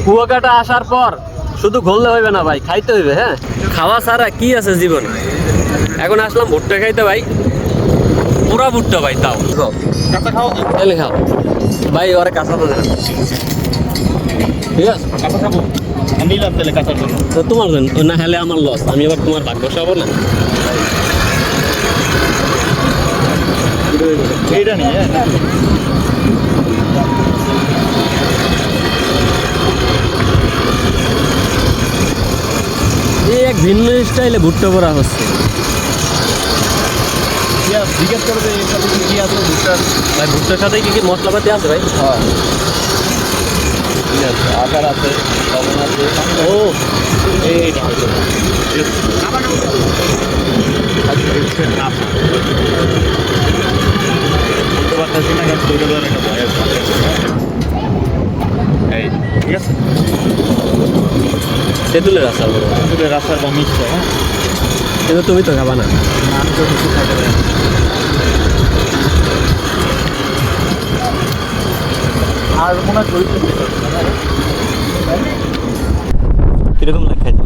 কুয়াকাটা আসার পর শুধু ঘুরলে হইবে না ভাই, খাইতে হইবে। হ্যাঁ, খাওয়া ছাড়া কি আছে জীবন। এখন আসলাম ভুট্টা খাইতে ভাই, পুরা ভুট্টা ভাই, তাও কাঁচা খাও না? তাহলে খাও ভাই, ওরা কাঁচা তো দেন। ঠিক আছে, কাঁচা খাবো? আমি নিলাম তাহলে কাঁচার জন্য। তো তোমার জন্য না হলে আমার লস, আমি এবার তোমার ভাগ বসাবো না। এইটা নিয়ে এই এক ভিন্ন স্টাইলে ভুট্টা করা হচ্ছে জিজ্ঞেস করবে এর সাথে কি আছে ভুট্টার। ভাই। ভুট্টার সাথে কি কি মশলাপাতি আছে ভাই? হ্যাঁ ঠিক আছে, আচার আছে, লবণ আছে। ও এইটা হয়তো বুঝতে পারতেছি না, কারণ তৈরি করার একটা ভয় আছে। এই ঠিক আছে, তেঁতুলের আচার বলো। রাস্তার বা মিক্সচার। হ্যাঁ, কিন্তু তুমি তো খাবা না। আমি তো কিছু খাইতে পারি না। আর মনে হয় কিরকম লাগে খাইতে?